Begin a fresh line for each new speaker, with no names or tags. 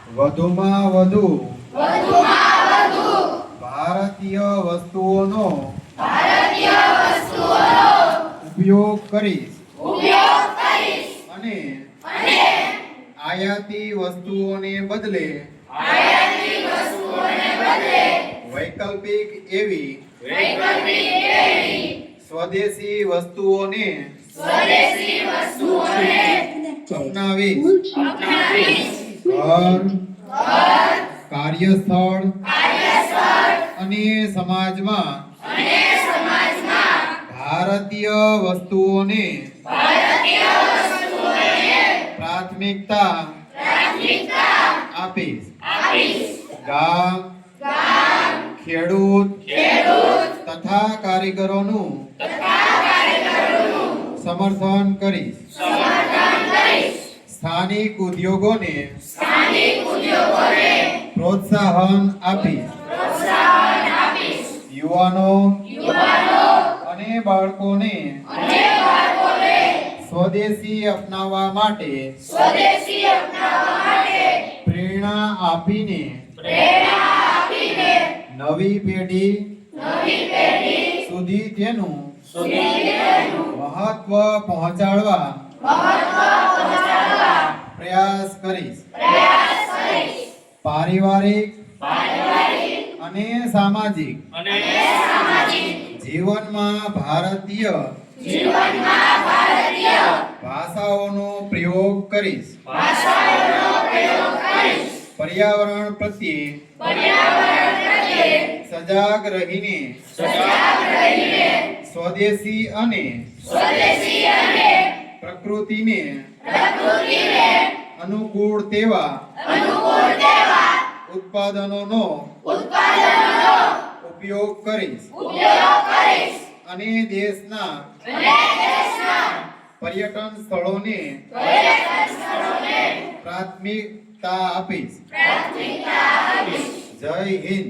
વધુમાં વધુ ભારતીય વસ્તુઓનો ઉપયોગ કરીશ અને આયાતી વસ્તુઓને બદલે વૈકલ્પિક એવી સ્વદેશી વસ્તુઓને અપનાવીશ. ઘર, કાર્યસ્થળ અને સમાજમાં ભારતીય વસ્તુઓને પ્રાથમિકતા આપીશ. ગામ, ખેડૂત તથા કારીગરોનું સમર્થન કરીશ. સ્થાનિક ઉદ્યોગોને પ્રોત્સાહન આપીશ. યુવાનો અને બાળકોને સ્વદેશી અપનાવવા માટે પ્રેરણા આપીને નવી પેઢી સુધી તેનું મહત્વ પહોંચાડવા પ્રયાસ કરીશ. પારિવારિક અને સામાજિક જીવનમાં ભારતીય ભાષાઓનો પ્રયોગ કરીશ. પર્યાવરણ પ્રત્યે સજાગ રહીને સ્વદેશી અને પ્રકૃતિને અનુકૂળ તેવા ઉત્પાદનોનો ઉપયોગ કરીશ અને દેશના પર્યટન સ્થળોને પ્રાથમિકતા આપીશ. જય હિન્દ.